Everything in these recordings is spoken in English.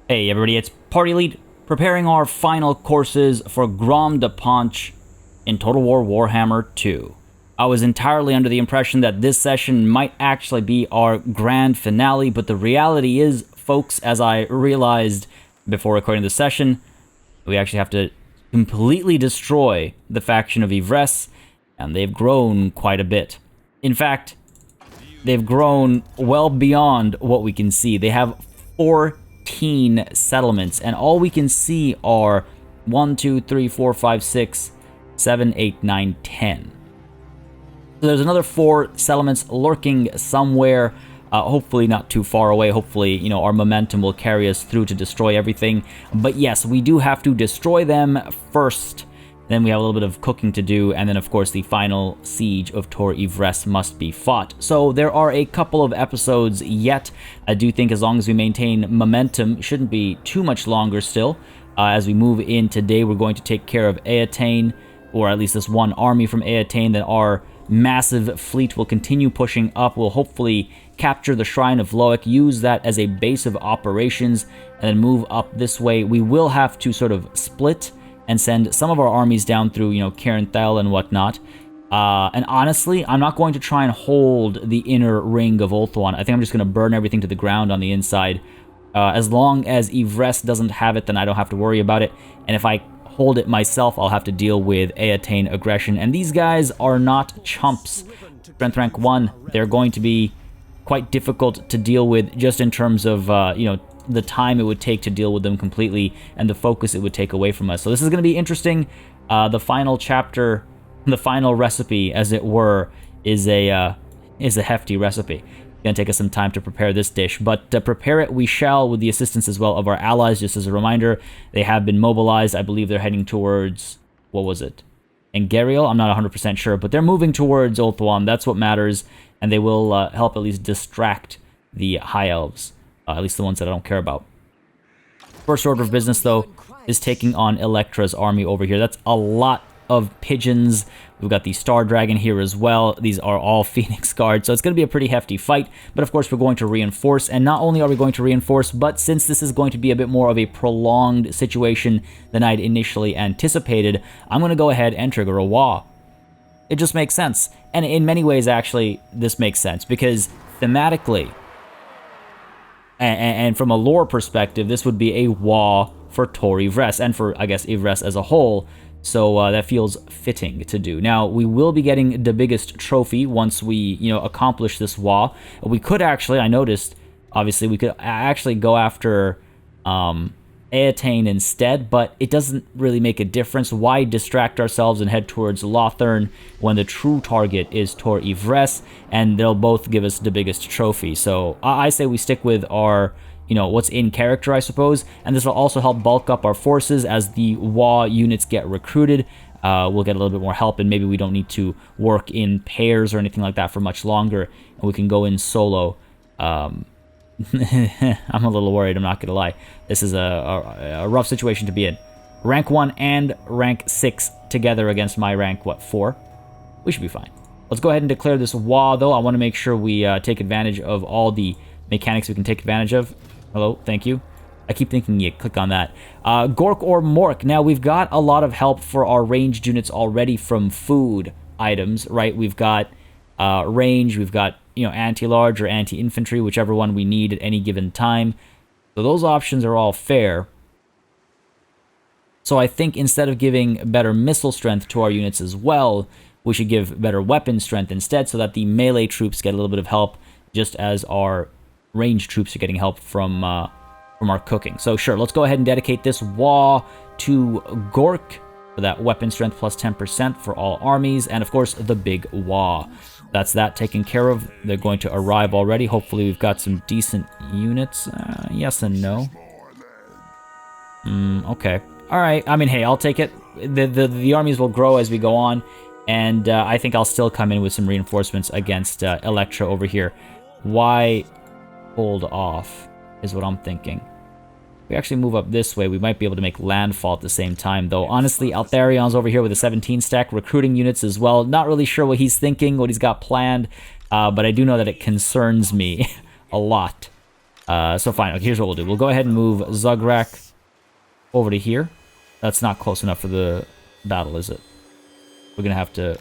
Hey everybody, it's Party Elite, preparing our final courses for Grom the Paunch in Total War Warhammer 2. I was entirely under the impression that this session might actually be our grand finale, but the reality is, folks, as I realized before recording the session, we actually have to completely destroy the faction of Yvresse, and they've grown quite a bit. In fact, they've grown well beyond what we can see. They have 14 settlements, and all we can see are 1, 2, 3, 4, 5, 6, 7, 8, 9, 10. So there's another 4 settlements lurking somewhere, hopefully not too far away. Hopefully, you know, our momentum will carry us through to destroy everything. But yes, we do have to destroy them first. Then we have a little bit of cooking to do, and then of course the final siege of Tor Yvresse must be fought. So there are a couple of episodes yet. I do think as long as we maintain momentum, shouldn't be too much longer still. As we move in today, we're going to take care of Eataine, or at least this one army from Eataine. Then our massive fleet will continue pushing up. We'll hopefully capture the Shrine of Loic, use that as a base of operations, and then move up this way. We will have to sort of split and send some of our armies down through, you know, Cairnthel and whatnot. And honestly, I'm not going to try and hold the inner ring of Ulthuan. I think I'm just going to burn everything to the ground on the inside. As long as Yvresse doesn't have it, then I don't have to worry about it. And if I hold it myself, I'll have to deal with Eataine aggression. And these guys are not chumps. Strength rank 1, they're going to be quite difficult to deal with just in terms of, you know, the time it would take to deal with them completely and the focus it would take away from us. So this is going to be interesting. The final chapter, the final recipe, as it were, is a hefty recipe. It's going to take us some time to prepare this dish, but prepare it we shall with the assistance as well of our allies. Just as a reminder, they have been mobilized. I believe they're heading towards, what was it? Engariel? I'm not 100% sure, but they're moving towards Ulthuan. That's what matters, and they will help at least distract the High Elves. At least the ones that I don't care about. First order of business, though, is taking on Elektra's army over here. That's a lot of pigeons. We've got the Star Dragon here as well. These are all Phoenix Guards, so it's going to be a pretty hefty fight. But of course, we're going to reinforce. And not only are we going to reinforce, but since this is going to be a bit more of a prolonged situation than I'd initially anticipated, I'm going to go ahead and trigger a WAAAGH. It just makes sense. And in many ways, actually, this makes sense. Because thematically, and from a lore perspective, this would be a WAAAGH for Tor Yvresse, and for, I guess, Yvresse as a whole, so that feels fitting to do. Now, we will be getting the biggest trophy once we, you know, accomplish this WAAAGH. We could actually, I noticed, obviously, we could actually go after Eataine instead, but it doesn't really make a difference. Why distract ourselves and head towards Lothern when the true target is Tor Yvresse, and they'll both give us the biggest trophy? So I say we stick with our, you know, what's in character, I suppose, and this will also help bulk up our forces as the WAAAGH units get recruited. We'll get a little bit more help, and maybe we don't need to work in pairs or anything like that for much longer, and we can go in solo. I'm a little worried, I'm not going to lie. This is a rough situation to be in. Rank 1 and rank 6 together against my rank, what, 4? We should be fine. Let's go ahead and declare this WAAAGH, though. I want to make sure we take advantage of all the mechanics we can take advantage of. Hello, thank you. I keep thinking you click on that. Gork or Mork. Now, we've got a lot of help for our ranged units already from food items, right? We've got range, we've got, you know, anti-large or anti-infantry, whichever one we need at any given time. So those options are all fair. So I think instead of giving better missile strength to our units as well, we should give better weapon strength instead, so that the melee troops get a little bit of help, just as our ranged troops are getting help from our cooking. So sure, let's go ahead and dedicate this WAAAGH to Gork for that weapon strength plus 10% for all armies, and of course the big WAAAGH. That's that taken care of. They're going to arrive already. Hopefully we've got some decent units. Yes and no. Okay. Alright, I mean, hey, I'll take it. The armies will grow as we go on, and I think I'll still come in with some reinforcements against Elektra over here. Why hold off, is what I'm thinking. If we actually move up this way, we might be able to make landfall at the same time, though. Honestly, Eltharion's over here with a 17 stack, recruiting units as well. Not really sure what he's thinking, what he's got planned, but I do know that it concerns me a lot. So fine, okay, here's what we'll do. We'll go ahead and move Zugrak over to here. That's not close enough for the battle, is it? We're going to have to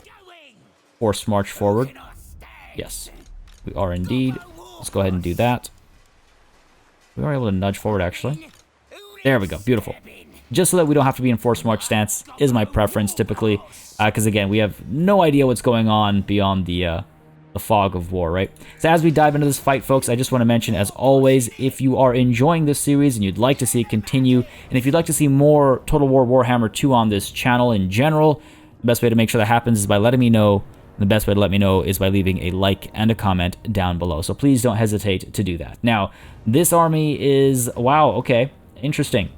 force march forward. Yes, we are indeed. Let's go ahead and do that. We are able to nudge forward, actually. There we go, beautiful. Just so that we don't have to be in force march stance is my preference, typically. Because, again, we have no idea what's going on beyond the fog of war, right? So as we dive into this fight, folks, I just want to mention, as always, if you are enjoying this series and you'd like to see it continue, and if you'd like to see more Total War Warhammer 2 on this channel in general, the best way to make sure that happens is by letting me know. The best way to let me know is by leaving a like and a comment down below. So please don't hesitate to do that. Now, this army is... Wow, okay. Interesting.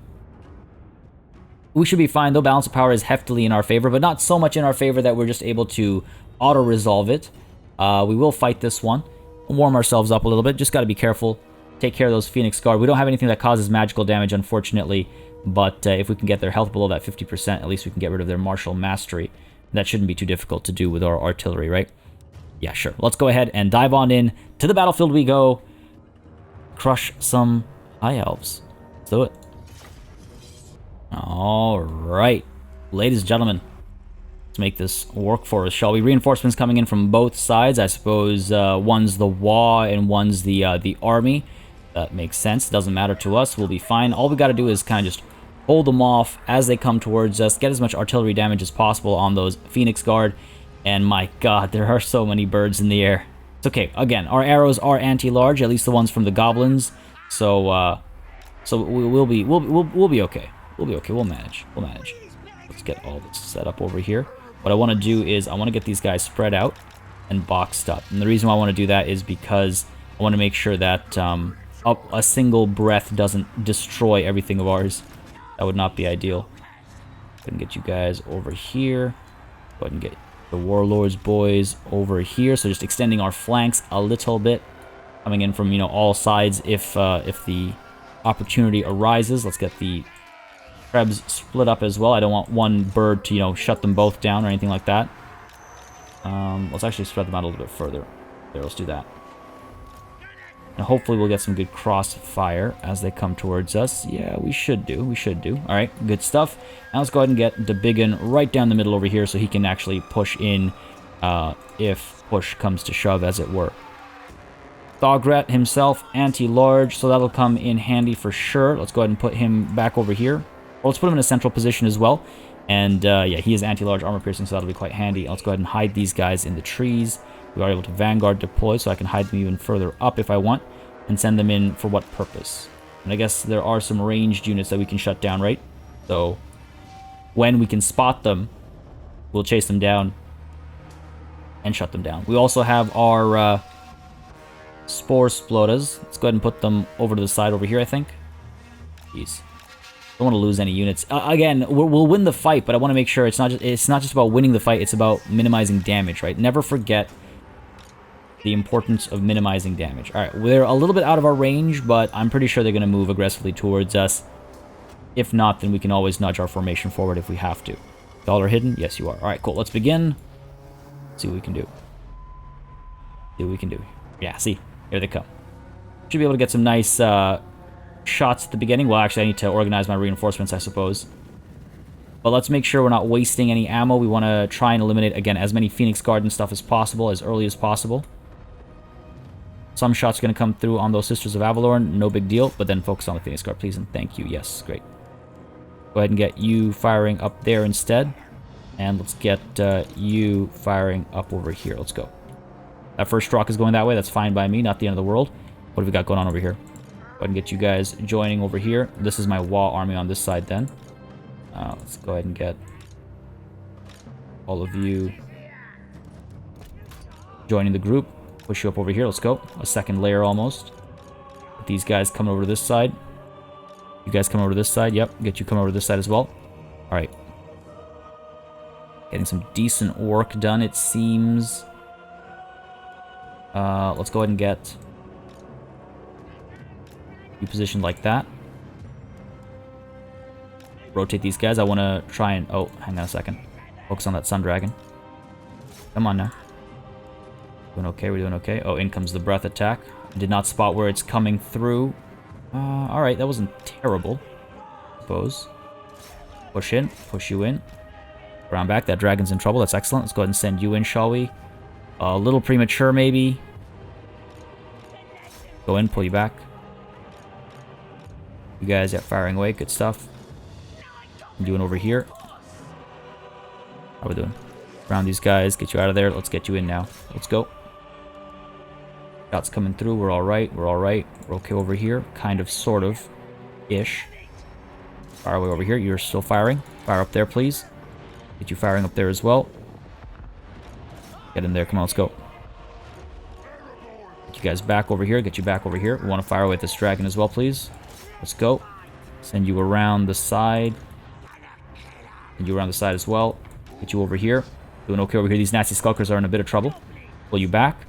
We should be fine, though. Balance of power is heftily in our favor, but not so much in our favor that we're just able to auto-resolve it. We will fight this one. Warm ourselves up a little bit. Just got to be careful. Take care of those Phoenix Guard. We don't have anything that causes magical damage, unfortunately. But if we can get their health below that 50%, at least we can get rid of their martial mastery. That shouldn't be too difficult to do with our artillery, right? Yeah, sure. Let's go ahead and dive on in. To the battlefield we go. Crush some High Elves. Let's do it. Alright. Ladies and gentlemen. Let's make this work for us, shall we? Reinforcements coming in from both sides. I suppose one's the WAAAGH and one's the army. That makes sense. Doesn't matter to us. We'll be fine. All we got to do is kind of just hold them off as they come towards us. Get as much artillery damage as possible on those Phoenix Guard. And my god, there are so many birds in the air. It's okay. Again, our arrows are anti-large, at least the ones from the goblins. So we'll be okay. We'll be okay. We'll manage. We'll manage. Let's get all this set up over here. What I want to do is I want to get these guys spread out and boxed up. And the reason why I want to do that is because I want to make sure that a single breath doesn't destroy everything of ours. That would not be ideal. Go ahead and get you guys over here. Go ahead and get the Warlords boys over here. So just extending our flanks a little bit. Coming in from, all sides if the opportunity arises. Let's get the Krebs split up as well. I don't want one bird to, shut them both down or anything like that. Let's actually spread them out a little bit further. There, let's do that. And hopefully we'll get some good crossfire as they come towards us. Yeah, we should do. We should do. All right, good stuff. Now let's go ahead and get Debigan right down the middle over here so he can actually push in if push comes to shove, as it were. Thogret himself, anti-large, so that'll come in handy for sure. Let's go ahead and put him back over here. Or let's put him in a central position as well. And yeah, he is anti-large armor piercing, so that'll be quite handy. Let's go ahead and hide these guys in the trees. We are able to Vanguard deploy, so I can hide them even further up if I want, and send them in for what purpose. And I guess there are some ranged units that we can shut down, right? So when we can spot them, we'll chase them down and shut them down. We also have our Spore Splotas. Let's go ahead and put them over to the side over here, I think. Jeez. Don't want to lose any units. Again, we'll win the fight, but I want to make sure it's not just about winning the fight, it's about minimizing damage, right? Never forget the importance of minimizing damage. All right, we're a little bit out of our range, but I'm pretty sure they're going to move aggressively towards us. If not, then we can always nudge our formation forward if we have to. Y'all are hidden? Yes, you are. All right, cool. Let's begin. Let's see what we can do. See what we can do. Yeah, see? Here they come. Should be able to get some nice shots at the beginning. Well, actually, I need to organize my reinforcements, I suppose. But let's make sure we're not wasting any ammo. We want to try and eliminate, again, as many Phoenix Guard and stuff as possible, as early as possible. Some shots are going to come through on those Sisters of Avalorn, no big deal, but then focus on the Phoenix Guard, please, and thank you. Yes, great. Go ahead and get you firing up there instead. And let's get you firing up over here. Let's go. That first stroke is going that way. That's fine by me, not the end of the world. What have we got going on over here? Go ahead and get you guys joining over here. This is my WAAAGH army on this side then. Let's go ahead and get all of you joining the group. Push you up over here. Let's go. A second layer almost. Get these guys coming over to this side. You guys come over to this side. Yep. Get you come over to this side as well. All right. Getting some decent work done, it seems. Let's go ahead and get you positioned like that. Rotate these guys. I want to try and... Oh, hang on a second. Focus on that Sun Dragon. Come on now. Doing okay, we're doing okay. Oh, in comes the breath attack. Did not spot where it's coming through. Alright, that wasn't terrible, I suppose. Push in, push you in. Round back, that dragon's in trouble, that's excellent. Let's go ahead and send you in, shall we? A little premature, maybe. Go in, pull you back. You guys are firing away, good stuff. I'm doing over here. How we doing? Round these guys, get you out of there. Let's get you in now. Let's go. Shots coming through, we're alright, we're alright. We're okay over here, kind of, sort of, ish. Fire away over here, you're still firing. Fire up there, please. Get you firing up there as well. Get in there, come on, let's go. Get you guys back over here, get you back over here. We want to fire away at this dragon as well, please. Let's go. Send you around the side. Send you around the side as well. Get you over here. Doing okay over here. These nasty skulkers are in a bit of trouble. Pull you back.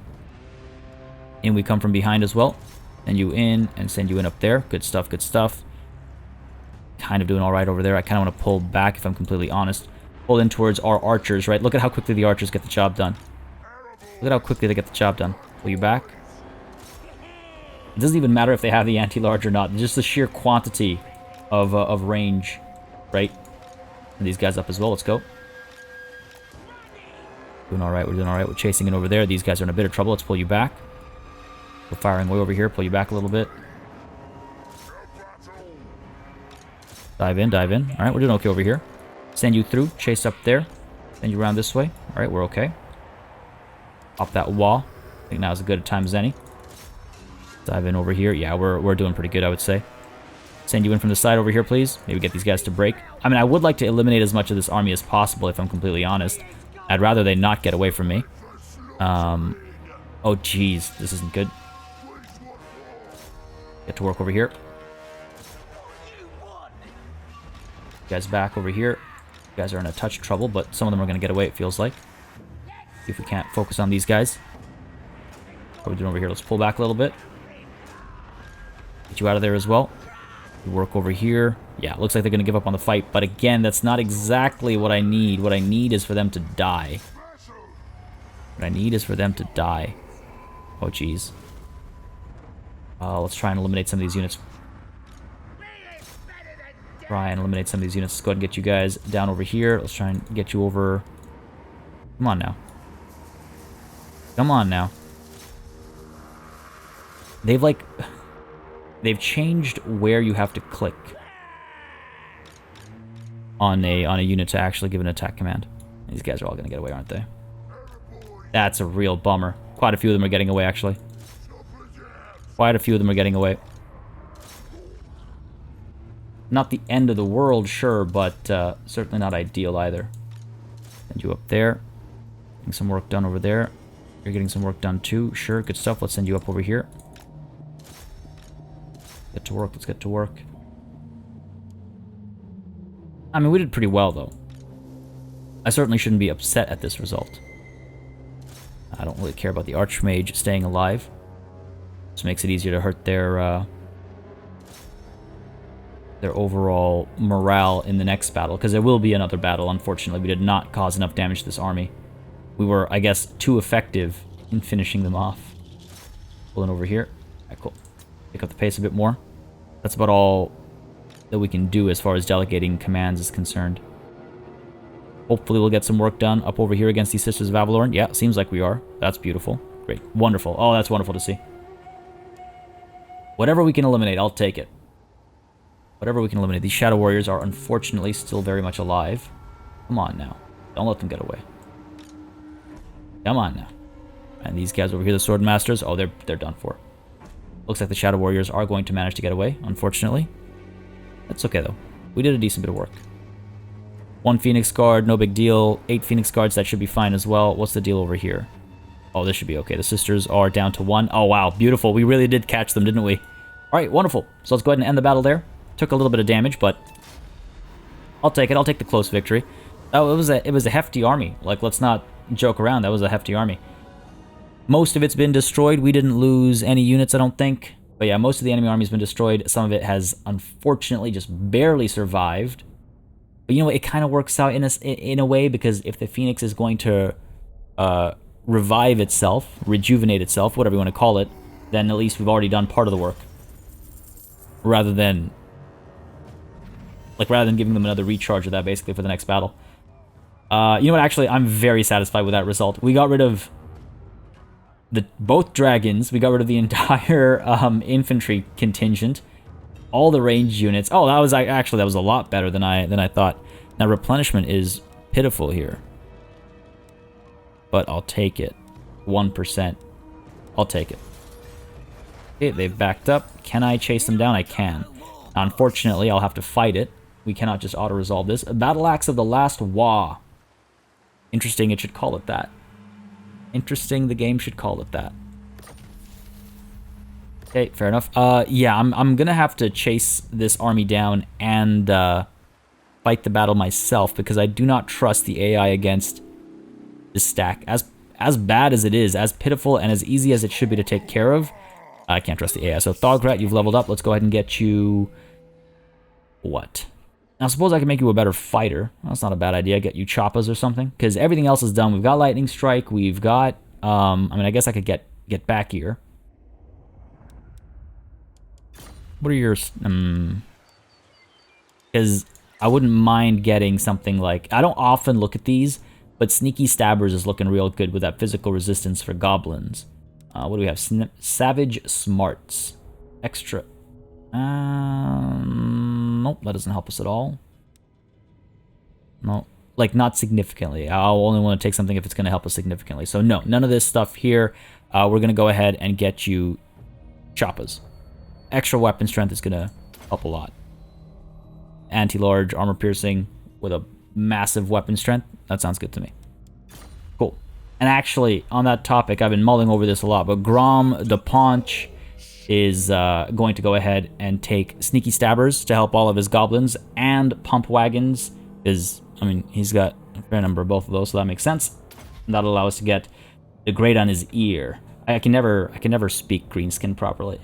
In we come from behind as well. Send you in and send you in up there. Good stuff, good stuff. Kind of doing alright over there. I kind of want to pull back if I'm completely honest. Pull in towards our archers, right? Look at how quickly the archers get the job done. Look at how quickly they get the job done. Pull you back. It doesn't even matter if they have the anti-large or not. Just the sheer quantity of range, right? And these guys up as well. Let's go. Doing alright, we're doing alright. We're chasing in over there. These guys are in a bit of trouble. Let's pull you back. We're firing way over here. Pull you back a little bit. Dive in, dive in. Alright, we're doing okay over here. Send you through. Chase up there. Send you around this way. Alright, we're okay. Off that wall. I think now is as good a time as any. Dive in over here. Yeah, we're doing pretty good, I would say. Send you in from the side over here, please. Maybe get these guys to break. I mean, I would like to eliminate as much of this army as possible, if I'm completely honest. I'd rather they not get away from me. Oh, jeez. This isn't good. Get to work over here. You guys back over here. You guys are in a touch of trouble, but some of them are going to get away, it feels like. See if we can't focus on these guys. What are we doing over here? Let's pull back a little bit. Get you out of there as well. We work over here. Yeah, it looks like they're going to give up on the fight, but again, that's not exactly what I need. What I need is for them to die. What I need is for them to die. Oh, jeez. Let's try and eliminate some of these units. Try and eliminate some of these units. Let's go ahead and get you guys down over here. Let's try and get you over... Come on now. Come on now. They've, like... They've changed where you have to click on a unit to actually give an attack command. These guys are all going to get away, aren't they? That's a real bummer. Quite a few of them are getting away, actually. Quite a few of them are getting away. Not the end of the world, sure, but certainly not ideal either. Send you up there. Getting some work done over there. You're getting some work done too. Sure, good stuff. Let's send you up over here. Get to work. Let's get to work. I mean, we did pretty well, though. I certainly shouldn't be upset at this result. I don't really care about the Archmage staying alive. This makes it easier to hurt their overall morale in the next battle, because there will be another battle, unfortunately. We did not cause enough damage to this army. We were, I guess, too effective in finishing them off. Pulling over here. Alright, cool. Pick up the pace a bit more. That's about all that we can do as far as delegating commands is concerned. Hopefully we'll get some work done up over here against these Sisters of Avalorn. Yeah, seems like we are. That's beautiful. Great. Wonderful. Oh, that's wonderful to see. Whatever we can eliminate, I'll take it. Whatever we can eliminate. These Shadow Warriors are unfortunately still very much alive. Come on now. Don't let them get away. Come on now. And these guys over here, the Sword Masters, oh, they're done for. Looks like the Shadow Warriors are going to manage to get away, unfortunately. That's okay, though. We did a decent bit of work. 1 Phoenix Guard, no big deal. 8 Phoenix Guards, that should be fine as well. What's the deal over here? Oh, this should be okay. The Sisters are down to 1. Oh, wow. Beautiful. We really did catch them, didn't we? All right, wonderful. So let's go ahead and end the battle there. Took a little bit of damage, but I'll take it. I'll take the close victory. Oh, it was a hefty army. Like, let's not joke around. That was a hefty army. Most of it's been destroyed. We didn't lose any units, I don't think. But yeah, most of the enemy army's been destroyed. Some of it has, unfortunately, just barely survived. But you know what? It kind of works out in a way, because if the Phoenix is going to revive itself, rejuvenate itself, whatever you want to call it, then at least we've already done part of the work. Rather than giving them another recharge of that, basically, for the next battle. You know what, actually, I'm very satisfied with that result. We got rid of both dragons, we got rid of the entire infantry contingent, all the ranged units. Oh, that was a lot better than I thought. Now, replenishment is pitiful here. But I'll take it. 1%. I'll take it. Okay, they've backed up. Can I chase them down? I can. Unfortunately, I'll have to fight it. We cannot just auto-resolve this. A Battle Axe of the Last WAAAGH. Interesting, it should call it that. Interesting, the game should call it that. Okay, fair enough. Yeah, I'm gonna have to chase this army down and fight the battle myself, because I do not trust the AI against this stack. As bad as it is, as pitiful and as easy as it should be to take care of, I can't trust the AI. So Thograt, you've leveled up. Let's go ahead and get you... What? Now, suppose I can make you a better fighter. Well, that's not a bad idea. Get you Choppas or something. Because everything else is done. We've got Lightning Strike. We've got... I mean, I guess I could get back here. What are your... Because I wouldn't mind getting something like... I don't often look at these, but Sneaky Stabbers is looking real good with that physical resistance for goblins. What do we have? Savage Smarts. Extra. Nope, that doesn't help us at all. No, like, not significantly. I'll only want to take something if it's going to help us significantly. So no, none of this stuff here. We're going to go ahead and get you Choppas. Extra weapon strength is going to help a lot. Anti-large, armor piercing with a massive weapon strength. That sounds good to me. Cool. And actually, on that topic, I've been mulling over this a lot, but Grom the Paunch is going to go ahead and take Sneaky Stabbers to help all of his goblins, and Pump Wagons is, I mean, he's got a fair number of both of those, so that makes sense. And that'll allow us to get the grate on his ear. I can never speak Greenskin properly.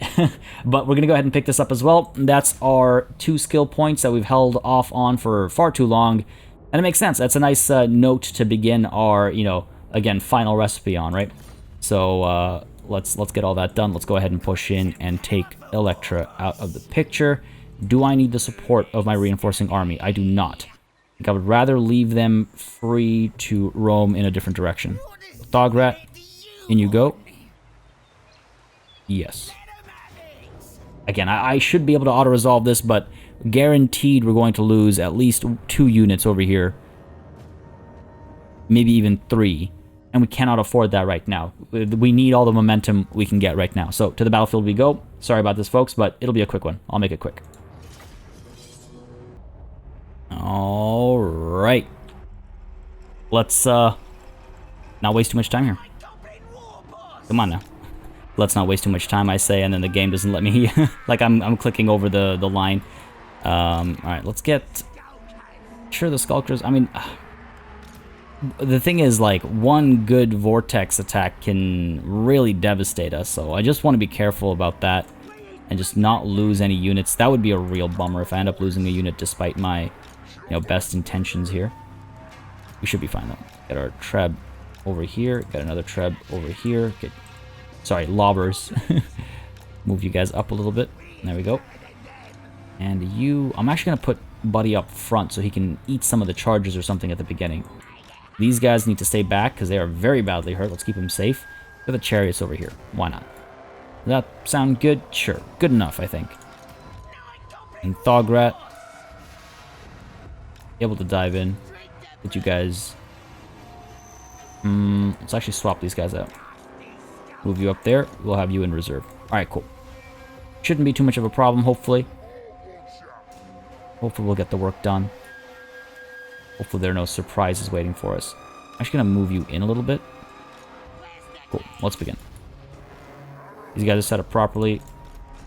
But we're going to go ahead and pick this up as well. That's our 2 skill points that we've held off on for far too long. And it makes sense. That's a nice note to begin our, you know, again, final recipe on, right? So let's get all that done. Let's go ahead and push in and take Elektra out of the picture. Do I need the support of my reinforcing army? I do not. I think I would rather leave them free to roam in a different direction. Thograt, in you go. Yes. Again, I should be able to auto-resolve this, but guaranteed we're going to lose at least 2 units over here. Maybe even 3. And we cannot afford that right now. We need all the momentum we can get right now. So, to the battlefield we go. Sorry about this, folks, but it'll be a quick one. I'll make it quick. Alright. Let's, not waste too much time here. Come on now. Let's not waste too much time, I say, and then the game doesn't let me... like, I'm clicking over the line. Alright, let's get... Sure, the Skulkers... I mean... The thing is, like, one good Vortex attack can really devastate us, so I just want to be careful about that and just not lose any units. That would be a real bummer if I end up losing a unit despite my, you know, best intentions here. We should be fine, though. Get our Treb over here. Get another Treb over here. Get... Sorry, lobbers. Move you guys up a little bit. There we go. And you... I'm actually going to put Buddy up front so he can eat some of the charges or something at the beginning. These guys need to stay back because they are very badly hurt. Let's keep them safe. Put the chariots over here. Why not? Does that sound good? Sure. Good enough, I think. And Thograt. Able to dive in. Get you guys... let's actually swap these guys out. Move you up there. We'll have you in reserve. Alright, cool. Shouldn't be too much of a problem, hopefully. Hopefully we'll get the work done. Hopefully there are no surprises waiting for us. I'm actually going to move you in a little bit. Cool. Let's begin. These guys are set up properly.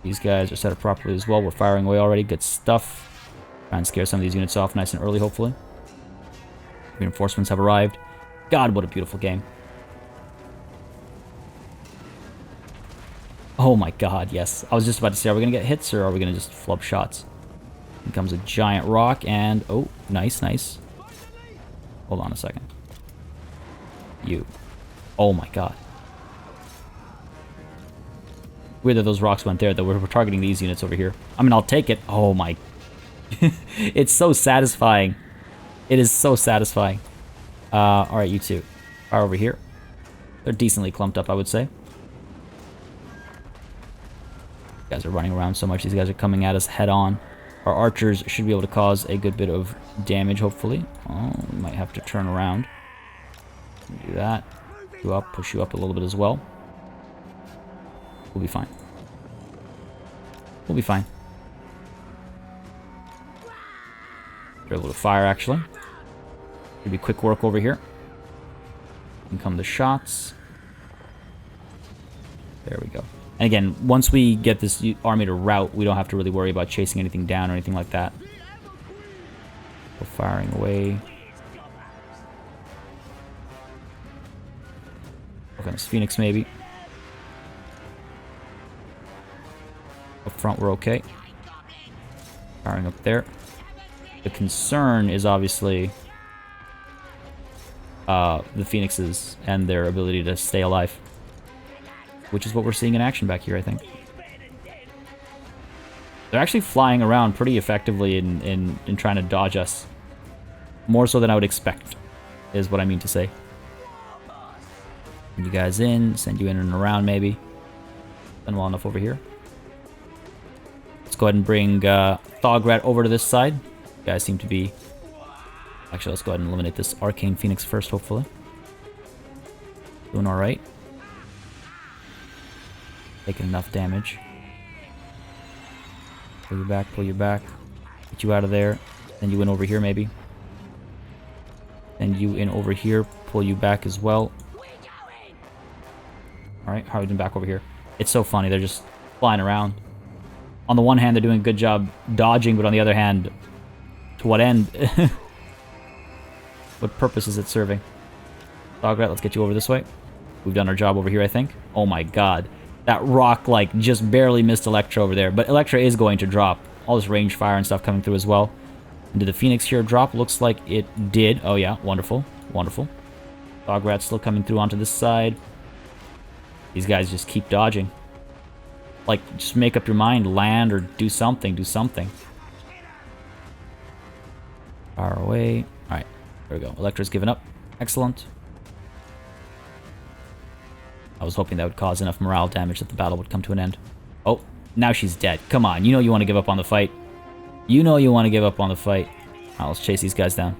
These guys are set up properly as well. We're firing away already. Good stuff. Try and scare some of these units off nice and early, hopefully. Reinforcements have arrived. God, what a beautiful game. Oh my god, yes. I was just about to say, are we going to get hits or are we going to just flub shots? Here comes a giant rock and... Oh, nice, nice. Hold on a second. You. Oh my god. Weird that those rocks went there, though. We're targeting these units over here. I mean, I'll take it. Oh, my. It's so satisfying. It is so satisfying. Alright, you two. Fire over here. They're decently clumped up, I would say. You guys are running around so much. These guys are coming at us head on. Our archers should be able to cause a good bit of damage, hopefully. Oh, we might have to turn around. Do that. You up, push you up a little bit as well. We'll be fine. We'll be fine. They're able to fire, actually. Should be quick work over here. In come the shots. There we go. And again, once we get this army to rout, we don't have to really worry about chasing anything down or anything like that. Go firing away. Work on this Phoenix, maybe. Up front, we're okay. Firing up there. The concern is obviously the Phoenixes and their ability to stay alive. Which is what we're seeing in action back here, I think. They're actually flying around pretty effectively in trying to dodge us. More so than I would expect, is what I mean to say. Send you guys in, send you in and around maybe. Done well enough over here. Let's go ahead and bring Thograt over to this side. You guys seem to be... Actually, let's go ahead and eliminate this Arcane Phoenix first, hopefully. Doing alright. Taking enough damage. Pull you back, pull you back. Get you out of there. Send you in over here, maybe. Send you in over here. Pull you back as well. Alright, how are we doing back over here? It's so funny, they're just flying around. On the one hand, they're doing a good job dodging, but on the other hand, to what end? What purpose is it serving? Thograt, let's get you over this way. We've done our job over here, I think. Oh my god. That rock, like, just barely missed Elektra over there. But Elektra is going to drop. All this range fire and stuff coming through as well. And did the Phoenix here drop? Looks like it did. Oh, yeah. Wonderful. Wonderful. Thograt's still coming through onto this side. These guys just keep dodging. Like, just make up your mind. Land or do something. Do something. Far away. Alright. There we go. Elektra's given up. Excellent. I was hoping that would cause enough morale damage that the battle would come to an end. Oh, now she's dead. Come on, you know you want to give up on the fight. You know you want to give up on the fight. Alright, let's chase these guys down.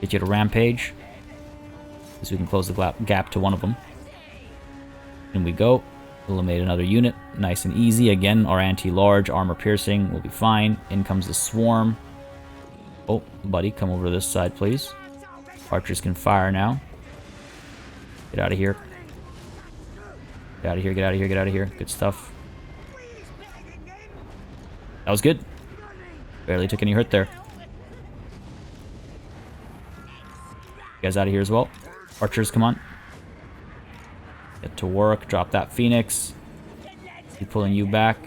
Get you to rampage. So we can close the gap to one of them. In we go. Eliminate another unit. Nice and easy. Again, our anti-large, armor piercing will be fine. In comes the swarm. Oh, buddy, come over to this side, please. Archers can fire now. Get out of here. Get out of here, get out of here, get out of here. Good stuff. That was good. Barely took any hurt there. You guys out of here as well. Archers, come on. Get to work. Drop that Phoenix. Keep pulling you back.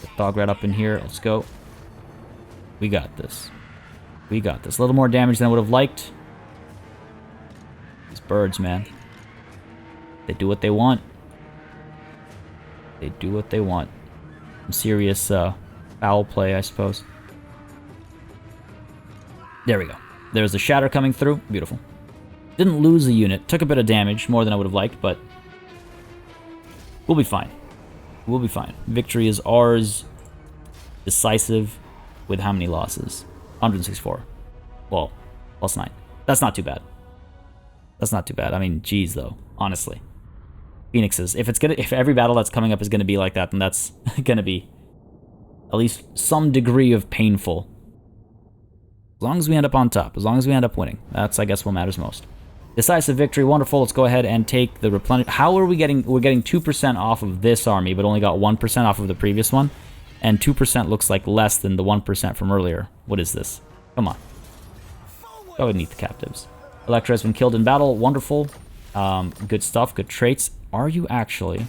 Get Thograt up in here. Let's go. We got this. We got this. A little more damage than I would have liked. These birds, man. They do what they want. They do what they want. Some serious foul play, I suppose. There we go. There's the shatter coming through. Beautiful. Didn't lose a unit. Took a bit of damage, more than I would have liked, but we'll be fine. We'll be fine. Victory is ours. Decisive. With how many losses? 164. Well, +9. That's not too bad. That's not too bad. I mean, geez, though. Honestly. Phoenixes. If every battle that's coming up is gonna be like that, then that's gonna be at least some degree of painful. As long as we end up on top, as long as we end up winning, that's, I guess, what matters most. Decisive victory, wonderful. Let's go ahead and take the replenish. How are we getting? We're getting 2% off of this army, but only got 1% off of the previous one, and 2% looks like less than the 1% from earlier. What is this? Come on. Go ahead and eat the captives. Elektra has been killed in battle. Wonderful. Good stuff. Good traits. Are you actually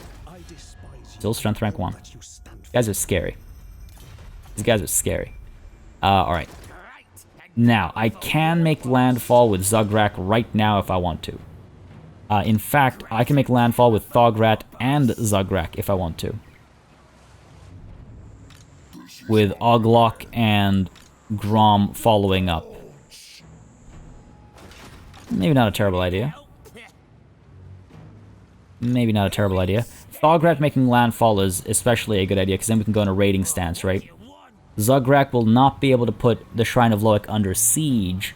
still strength rank 1? These guys are scary. These guys are scary. Alright. Now, I can make landfall with Zugrak right now if I want to. In fact, I can make landfall with Thograt and Zugrak if I want to. With Oglok and Grom following up. Maybe not a terrible idea. Maybe not a terrible idea. Thograt making landfall is especially a good idea, because then we can go in a raiding stance, right? Zugrak will not be able to put the Shrine of Loic under siege.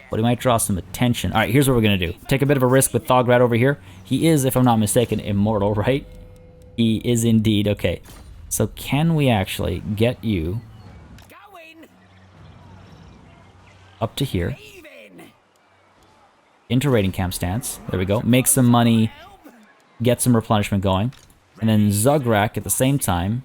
But he might draw some attention. Alright, here's what we're going to do. Take a bit of a risk with Thograt over here. He is, if I'm not mistaken, immortal, right? He is indeed. Okay. So can we actually get you up to here? Into raiding camp stance. There we go. Make some money. Get some replenishment going. And then Zugrak at the same time.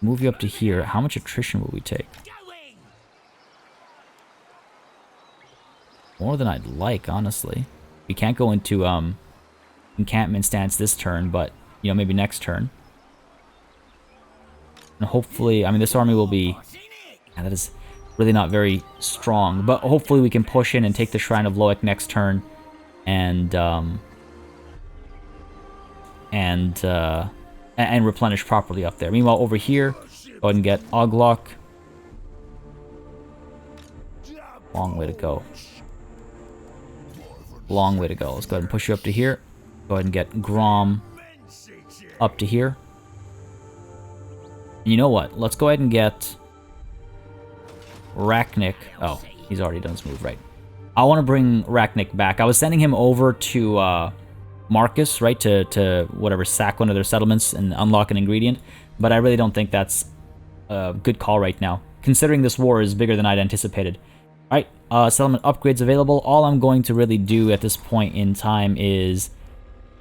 Move you up to here. How much attrition will we take? More than I'd like, honestly. We can't go into encampment stance this turn, but, you know, maybe next turn. And hopefully, I mean, this army will be... Yeah, that is really not very strong. But hopefully we can push in and take the Shrine of Loic next turn. And replenish properly up there. Meanwhile, over here, go ahead and get Oglok. Long way to go. Long way to go. Let's go ahead and push you up to here. Go ahead and get Grom up to here. And you know what? Let's go ahead and get Rachnik. Oh, he's already done his move, right. I want to bring Rachnik back. I was sending him over to Marcus, right, to whatever, sack one of their settlements and unlock an ingredient. But I really don't think that's a good call right now, considering this war is bigger than I'd anticipated. Alright, settlement upgrades available. All I'm going to really do at this point in time is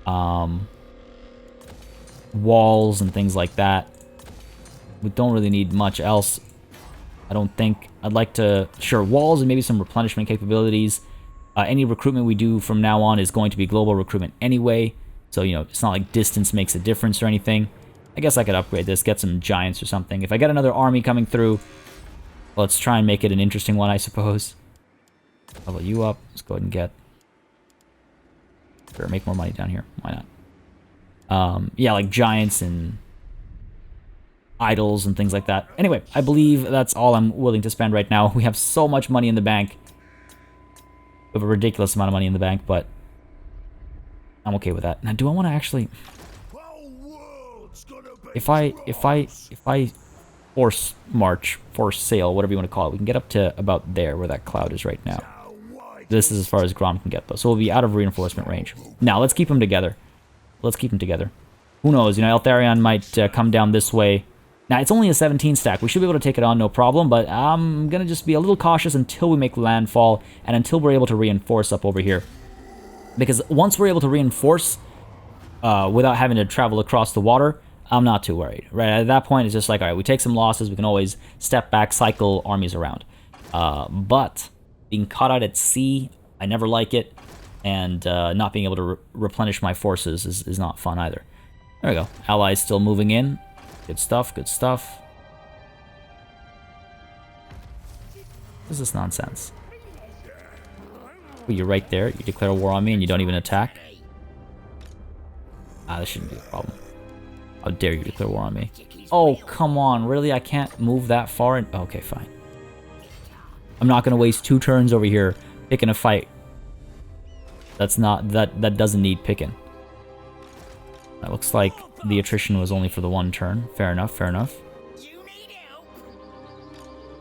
walls and things like that. We don't really need much else, I don't think. I'd like to, sure, walls and maybe some replenishment capabilities. Any recruitment we do from now on is going to be global recruitment anyway. So, you know, it's not like distance makes a difference or anything. I guess I could upgrade this, get some giants or something. If I get another army coming through, let's try and make it an interesting one, I suppose. Level you up. Let's go ahead and get... Sure, make more money down here. Why not? Yeah, like giants and idols and things like that. Anyway, I believe that's all I'm willing to spend right now. We have so much money in the bank. We have a ridiculous amount of money in the bank, but I'm okay with that. Now, do I want to actually... If I force march, force sail, whatever you want to call it, we can get up to about there where that cloud is right now. This is as far as Grom can get, though, so we'll be out of reinforcement range. Now, let's keep them together. Let's keep them together. Who knows, you know, Eltharion might come down this way. Now, it's only a 17 stack. We should be able to take it on, no problem, but I'm going to just be a little cautious until we make landfall and until we're able to reinforce up over here. Because once we're able to reinforce without having to travel across the water, I'm not too worried, right? At that point, it's just like, all right, we take some losses, we can always step back, cycle armies around. But being caught out at sea, I never like it, and not being able to replenish my forces is not fun either. There we go. Allies still moving in. Good stuff, good stuff. What is this nonsense? Oh, you're right there. You declare war on me and you don't even attack? Ah, this shouldn't be a problem. How dare you declare war on me? Oh, come on. Really? I can't move that far? Okay, fine. I'm not going to waste 2 turns over here picking a fight. That's not... That doesn't need picking. That looks like the attrition was only for the 1 turn. Fair enough, fair enough.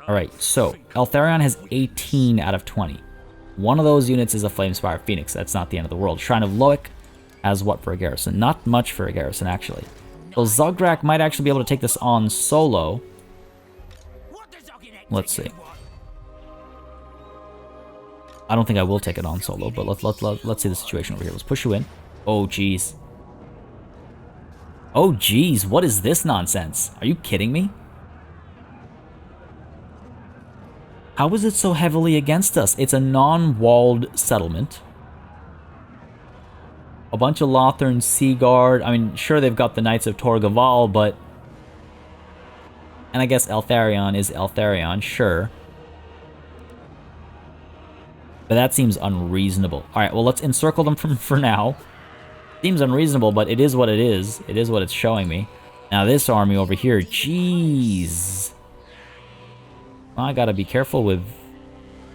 Alright, so Eltharion has 18 out of 20. One of those units is a Flamespire Phoenix. That's not the end of the world. Shrine of Loic has what for a garrison? Not much for a garrison, actually. So Zugrak might actually be able to take this on solo. Let's see. I don't think I will take it on solo, but let's see the situation over here. Let's push you in. Oh, jeez. Oh, jeez. What is this nonsense? Are you kidding me? How is it so heavily against us? It's a non-walled settlement. A bunch of Lothern Sea Guard. I mean, sure, they've got the Knights of Torgaval, but... And I guess Eltharion is Eltharion, sure. But that seems unreasonable. Alright, well, let's encircle them for now. Seems unreasonable, but it is what it is. It is what it's showing me. Now, this army over here, jeez. Well, I gotta be careful with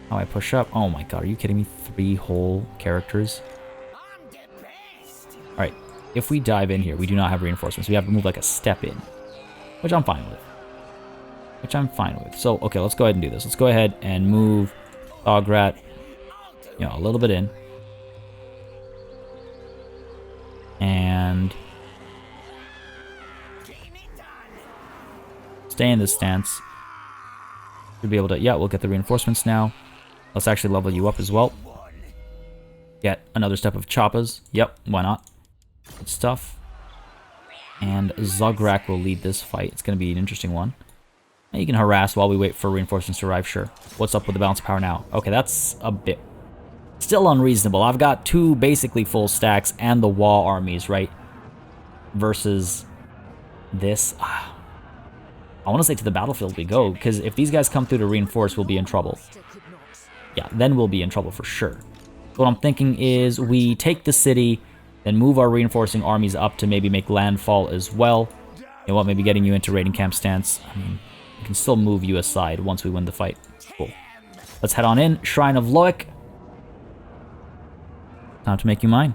how I push up. Oh my god, are you kidding me? 3 whole characters? Alright, if we dive in here, we do not have reinforcements. We have to move like a step in, which I'm fine with. So, okay, let's go ahead and do this. Let's go ahead and move Ograt, you know, a little bit in. And stay in this stance. Should be able to, yeah, we'll get the reinforcements now. Let's actually level you up as well. Get another step of Choppas. Yep, why not? Good stuff. And Zograk will lead this fight. It's going to be an interesting one. You can harass while we wait for reinforcements to arrive, sure. What's up with the balance of power now? Okay, that's a bit... Still unreasonable. I've got 2 basically full stacks and the Wall armies, right? Versus this. I want to say to the battlefield we go, because if these guys come through to reinforce, we'll be in trouble. Yeah, then we'll be in trouble for sure. What I'm thinking is we take the city, then move our reinforcing armies up to maybe make landfall as well. You know what, maybe getting you into raiding camp stance. I mean, we can still move you aside once we win the fight. Cool. Let's head on in. Shrine of Loic. Time to make you mine.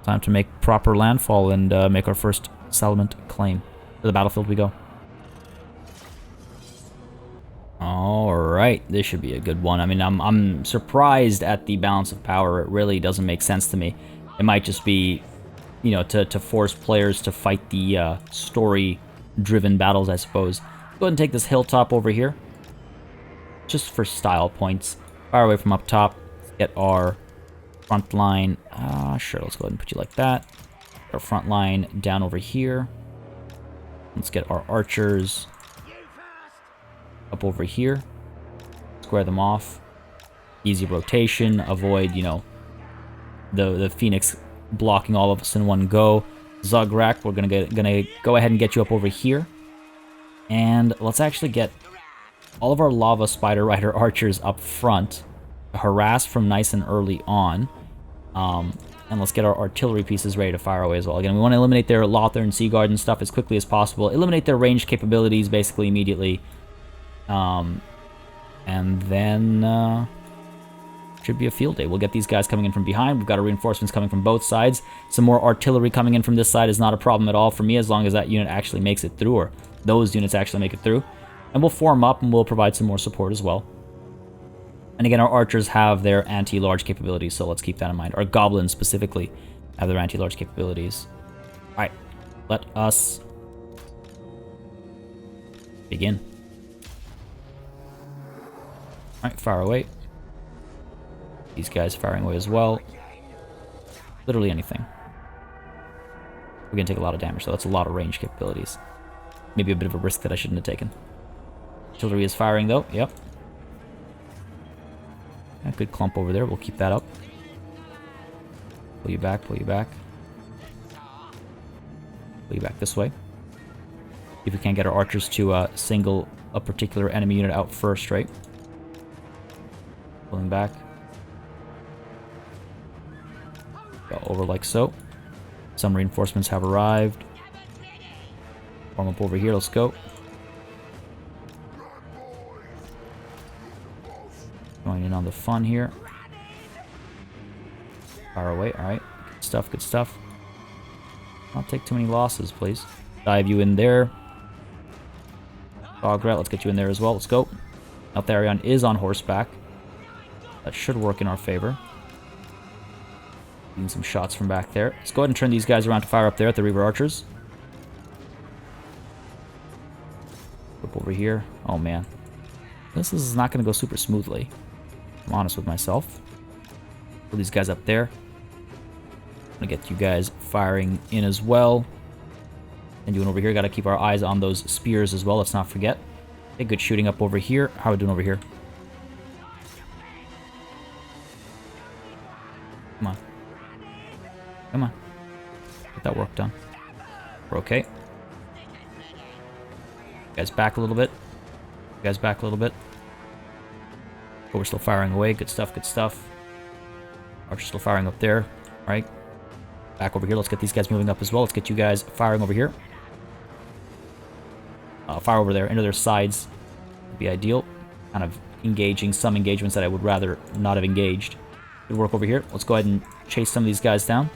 Time to make proper landfall and make our first settlement claim. To the battlefield we go. Alright, this should be a good one. I mean, I'm surprised at the balance of power. It really doesn't make sense to me. It might just be, you know, to force players to fight the story-driven battles, I suppose. Go ahead and take this hilltop over here. Just for style points. Fire away from up top. Get our front line. Sure, let's go ahead and put you like that. Our front line down over here. Let's get our archers up over here. Square them off. Easy rotation. Avoid, you know, the Phoenix blocking all of us in one go. Zograk, we're gonna go ahead and get you up over here. And let's actually get all of our Lava Spider Rider archers up front. Harass from nice and early on. And let's get our artillery pieces ready to fire away as well. Again, we want to eliminate their Lothar and Sea Guard and stuff as quickly as possible. Eliminate their ranged capabilities basically immediately. And then should be a field day. We'll get these guys coming in from behind. We've got our reinforcements coming from both sides. Some more artillery coming in from this side is not a problem at all for me as long as that unit actually makes it through, or those units actually make it through. And we'll form up and we'll provide some more support as well. And again, our archers have their anti-large capabilities, so let's keep that in mind. Our goblins specifically have their anti-large capabilities. Alright, let us begin. Alright, fire away. These guys firing away as well. Literally anything. We're going to take a lot of damage, so that's a lot of range capabilities. Maybe a bit of a risk that I shouldn't have taken. Artillery is firing, though. Yep. Yeah, good clump over there. We'll keep that up. Pull you back, pull you back. Pull you back this way. If we can't get our archers to single a particular enemy unit out first, right? Pulling back. Go over like so. Some reinforcements have arrived. Form up over here. Let's go. Going in on the fun here. Fire away. Alright. Good stuff, good stuff. Not take too many losses, please. Dive you in there. Ograt, let's get you in there as well. Let's go. Eltharion is on horseback. That should work in our favor. Getting some shots from back there. Let's go ahead and turn these guys around to fire up there at the Reaver Archers. Up over here. Oh, man. This is not going to go super smoothly. I'm honest with myself. Put these guys up there. I'm going to get you guys firing in as well. And doing over here, got to keep our eyes on those spears as well. Let's not forget. Okay, good shooting up over here. How are we doing over here? Come on. Come on. Get that work done. We're okay. You guys back a little bit. You guys back a little bit. Oh, we're still firing away. Good stuff, good stuff. Archer's still firing up there. All right. Back over here. Let's get these guys moving up as well. Let's get you guys firing over here. Fire over there into their sides would be ideal. Kind of engaging some engagements that I would rather not have engaged. Good work over here. Let's go ahead and chase some of these guys down.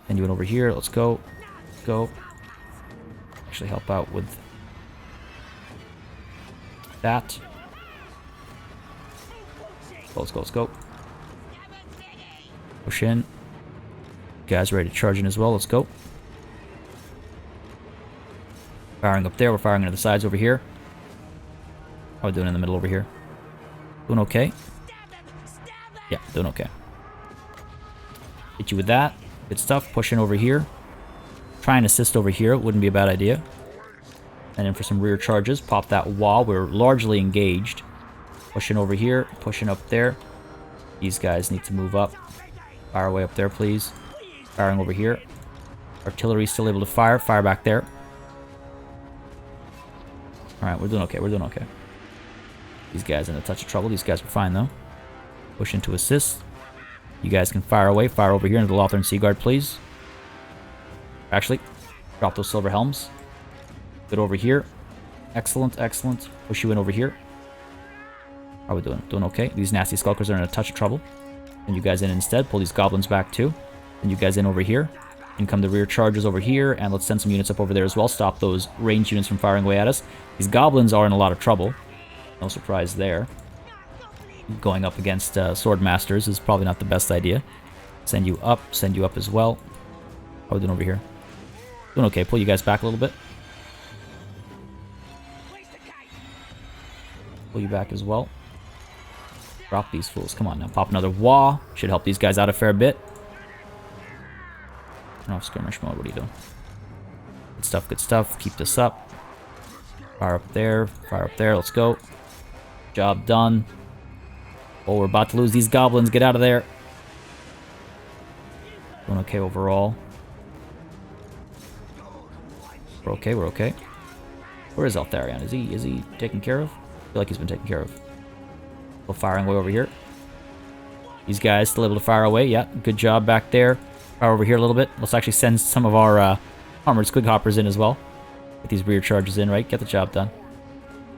And you went over here. Let's go. Go. Actually help out with that. Let's go, let's go. Push in. Guys ready to charge in as well. Let's go. Firing up there. We're firing into the sides over here. How are we doing in the middle over here? Doing okay? Yeah, doing okay. Hit you with that. Good stuff. Pushing over here. Try and assist over here. Wouldn't be a bad idea. And then for some rear charges, pop that wall. We're largely engaged. Pushing over here. Pushing up there. These guys need to move up. Fire away up there, please. Firing over here. Artillery still able to fire. Fire back there. Alright, we're doing okay. We're doing okay. These guys in a touch of trouble. These guys are fine, though. Push into assist. You guys can fire away. Fire over here into the Eltharion Sea Guard, please. Actually, drop those silver helms. Good over here. Excellent, excellent. Push you in over here. How are we doing? Doing okay. These nasty skulkers are in a touch of trouble. And you guys in instead. Pull these goblins back too. And you guys in over here. In come the rear charges over here. And let's send some units up over there as well. Stop those ranged units from firing away at us. These goblins are in a lot of trouble. No surprise there. Going up against sword masters is probably not the best idea. Send you up as well. How are we doing over here? Doing okay. Pull you guys back a little bit. Pull you back as well. Drop these fools. Come on now. Pop another wah. Should help these guys out a fair bit. Turn off skirmish mode. What are you doing? Good stuff, good stuff. Keep this up. Fire up there. Fire up there. Let's go. Job done. Oh, we're about to lose these goblins. Get out of there. Doing okay overall. We're okay, we're okay. Where is Eltharion? Is he taken care of? I feel like he's been taken care of. Still firing away over here. These guys still able to fire away. Yeah, good job back there. Fire over here a little bit. Let's actually send some of our armored squig hoppers in as well. Get these rear charges in, right? Get the job done.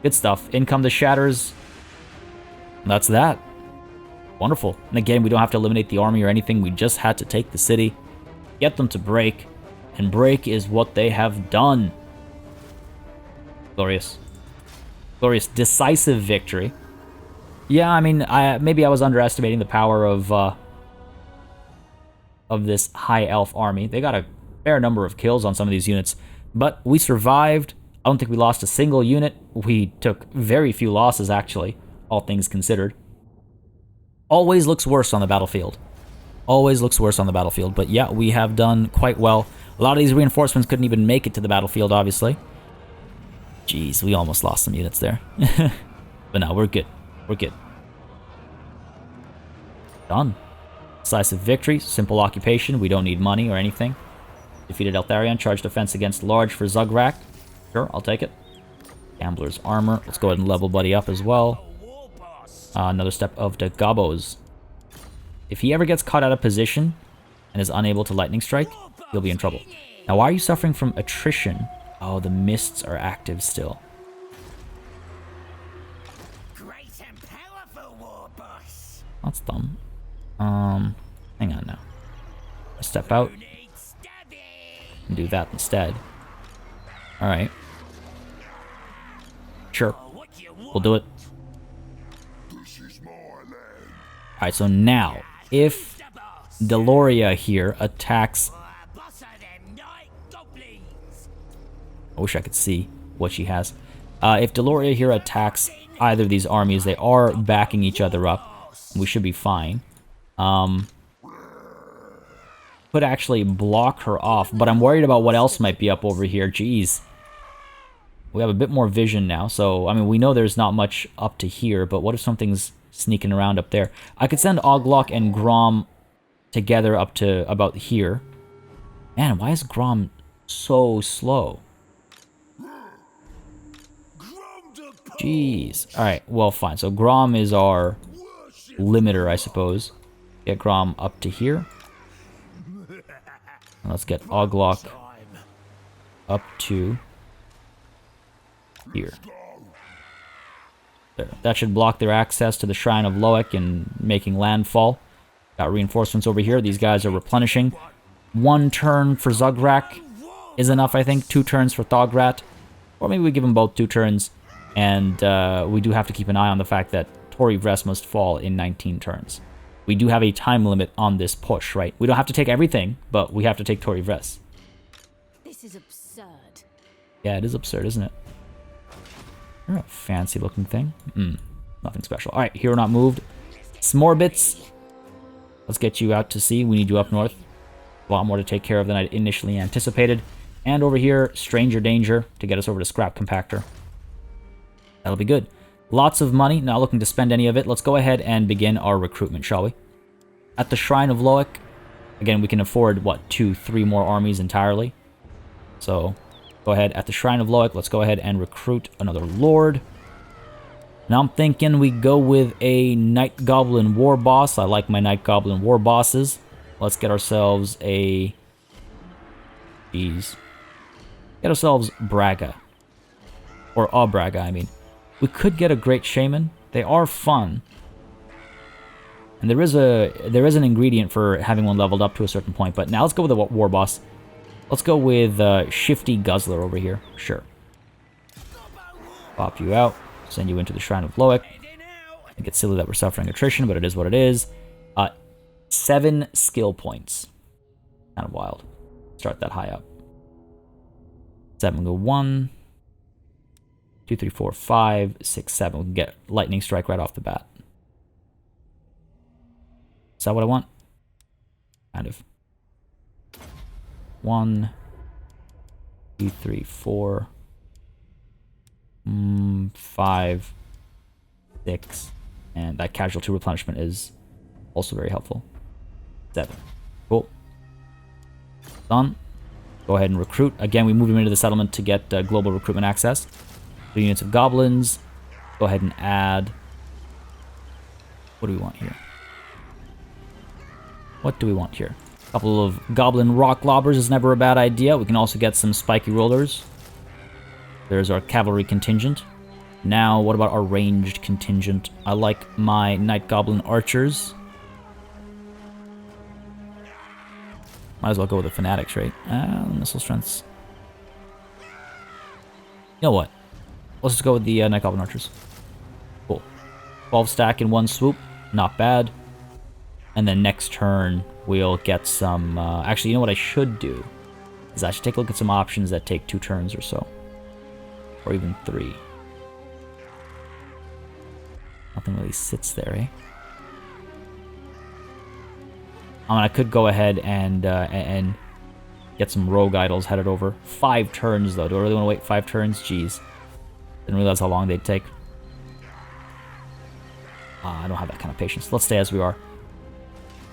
Good stuff. In come the shatters. And that's that. Wonderful. And again, we don't have to eliminate the army or anything. We just had to take the city, get them to break, and break is what they have done. Glorious. Glorious. Decisive victory. Yeah, I mean, maybe I was underestimating the power of this high elf army. They got a fair number of kills on some of these units, but we survived. I don't think we lost a single unit. We took very few losses, actually, all things considered. Always looks worse on the battlefield. Always looks worse on the battlefield. But yeah, we have done quite well. A lot of these reinforcements couldn't even make it to the battlefield, obviously. Jeez, we almost lost some units there. But no, we're good. We're good. Done. Decisive victory. Simple occupation. We don't need money or anything. Defeated Eltharion. Charged defense against large for Zugrak. Sure, I'll take it. Gambler's armor. Let's go ahead and level Buddy up as well. Another step of the Gobos. If he ever gets caught out of position and is unable to lightning strike, he'll be in trouble. Now, why are you suffering from attrition? Oh, the mists are active still. That's dumb. Hang on now. Step out and do that instead. Alright. Sure. We'll do it. Alright, so now, if Deloria here attacks... I wish I could see what she has. If Deloria here attacks either of these armies, they are backing each other up. We should be fine. Could actually block her off, but I'm worried about what else might be up over here. Jeez. We have a bit more vision now, so, I mean, we know there's not much up to here, but what if something's sneaking around up there? I could send Oglok and Grom together up to about here. Man, why is Grom so slow? Jeez. Alright, well, fine. So Grom is our limiter, I suppose. Get Grom up to here. And let's get Oglock up to here. There. That should block their access to the Shrine of Loec and making landfall. Got reinforcements over here. These guys are replenishing. 1 turn for Zugrak is enough, I think. 2 turns for Thograt. Or maybe we give them both 2 turns. And we do have to keep an eye on the fact that Tori Vress must fall in 19 turns. We do have a time limit on this push, right? We don't have to take everything, but we have to take Tori Vress. This is absurd. Yeah, it is absurd, isn't it? You're a fancy looking thing. Nothing special. Alright, hero not moved. Some more bits. Let's get you out to sea. We need you up north. A lot more to take care of than I initially anticipated. And over here, Stranger Danger to get us over to Scrap Compactor. That'll be good. Lots of money. Not looking to spend any of it. Let's go ahead and begin our recruitment, shall we? At the Shrine of Loec, again, we can afford, what, 2, 3 more armies entirely. So, go ahead. At the Shrine of Loec, let's go ahead and recruit another Lord. Now I'm thinking we go with a Night Goblin War Boss. I like my Night Goblin War Bosses. Let's get ourselves a... Jeez. Get ourselves Braga. Or a Braga, I mean. We could get a Great Shaman. They are fun. And there is an ingredient for having one leveled up to a certain point. But now let's go with the War Boss. Let's go with Shifty Guzzler over here. Sure. Pop you out. Send you into the Shrine of Loec. I think it's silly that we're suffering attrition, but it is what it is. 7 skill points. Kind of wild. Start that high up. 7 go 1, 2, 3, 4, 5, 6, 7. We can get Lightning Strike right off the bat. Is that what I want? Kind of. 1, 2, 3, 4, 5, 6, and that casualty replenishment is also very helpful. 7. Cool. Done. Go ahead and recruit. Again, we move him into the settlement to get global recruitment access. 2 units of goblins. Go ahead and add... What do we want here? What do we want here? A couple of goblin rock lobbers is never a bad idea. We can also get some spiky rollers. There's our cavalry contingent. Now, what about our ranged contingent? I like my Night Goblin archers. Might as well go with the fanatics, right? Missile strengths. You know what? Let's just go with the Night Goblin archers. Cool. 12 stack in 1 swoop. Not bad. And then next turn, we'll get some... actually, you know what I should do? Is I should take a look at some options that take 2 turns or so. Or even 3. Nothing really sits there, eh? I mean, I could go ahead and get some rogue idols headed over. 5 turns, though. Do I really want to wait 5 turns? Jeez. Didn't realize how long they'd take. I don't have that kind of patience. Let's stay as we are.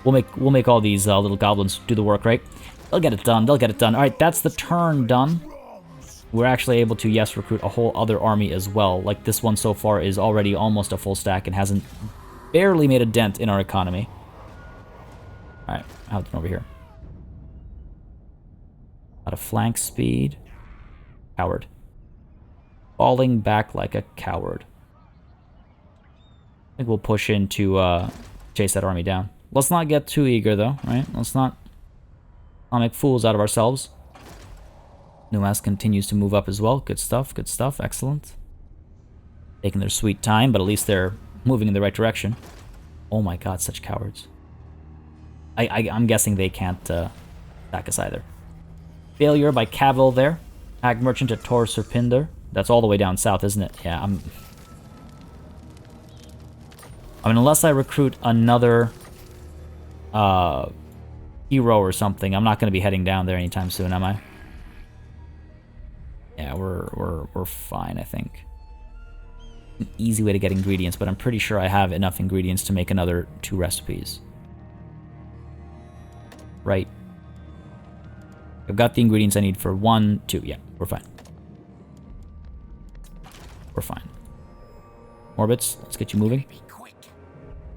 We'll make all these little goblins do the work, right? They'll get it done. They'll get it done. All right, that's the turn done. We're actually able to, yes, recruit a whole other army as well. Like, this one so far is already almost a full stack and hasn't barely made a dent in our economy. Alright, how's it over here? Out of flank speed. Coward. Falling back like a coward. I think we'll push in to chase that army down. Let's not get too eager, though, right? Let's not make fools out of ourselves. Numas continues to move up as well. Good stuff, excellent. Taking their sweet time, but at least they're moving in the right direction. Oh my god, such cowards. I'm guessing they can't attack us either. Failure by Cavil there. Hag Merchant at Tor Serpinder. That's all the way down south, isn't it? Yeah, I mean, unless I recruit another hero or something, I'm not going to be heading down there anytime soon, am I? Yeah, we're fine, I think. An easy way to get ingredients, but I'm pretty sure I have enough ingredients to make another 2 recipes. Right. I've got the ingredients I need for 1, 2. Yeah, we're fine. We're fine. Orbits, let's get you moving.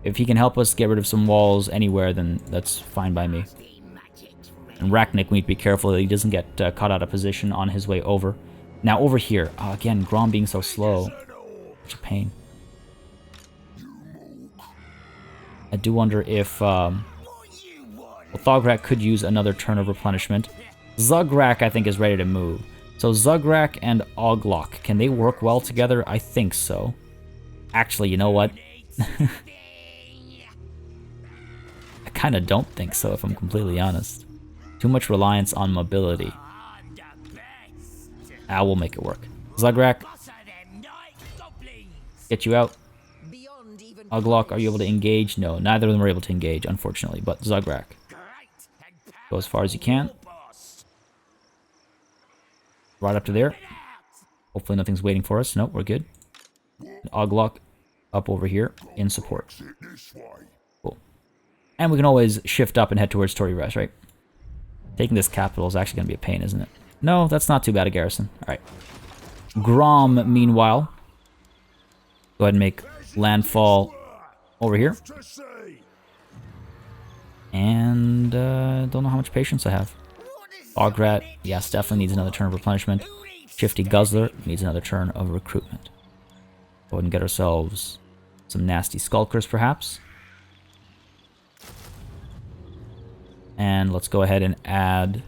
If he can help us get rid of some walls anywhere, then that's fine by me. And Rachnik, we need to be careful that he doesn't get caught out of position on his way over. Now over here, again, Grom being so slow. Such a pain. I do wonder if Thograk could use another turn of replenishment. Zugrak, I think, is ready to move. So Zugrak and Oglok, can they work well together? I think so. Actually, you know what? I kind of don't think so, if I'm completely honest. Too much reliance on mobility. We'll make it work. Zugrak, get you out. Oglok, are you able to engage? No, neither of them are able to engage, unfortunately. But Zugrak, go as far as you can. Right up to there. Hopefully nothing's waiting for us. Nope, we're good. Oglok up over here in support. Cool. And we can always shift up and head towards Tori Rest, right? Taking this capital is actually going to be a pain, isn't it? No, that's not too bad a garrison. Alright. Grom, meanwhile, go ahead and make landfall over here. And don't know how much patience I have. Ograt, yes, definitely needs another turn of replenishment. Shifty Guzzler needs another turn of recruitment. Go ahead and get ourselves some nasty skulkers, perhaps. And let's go ahead and add...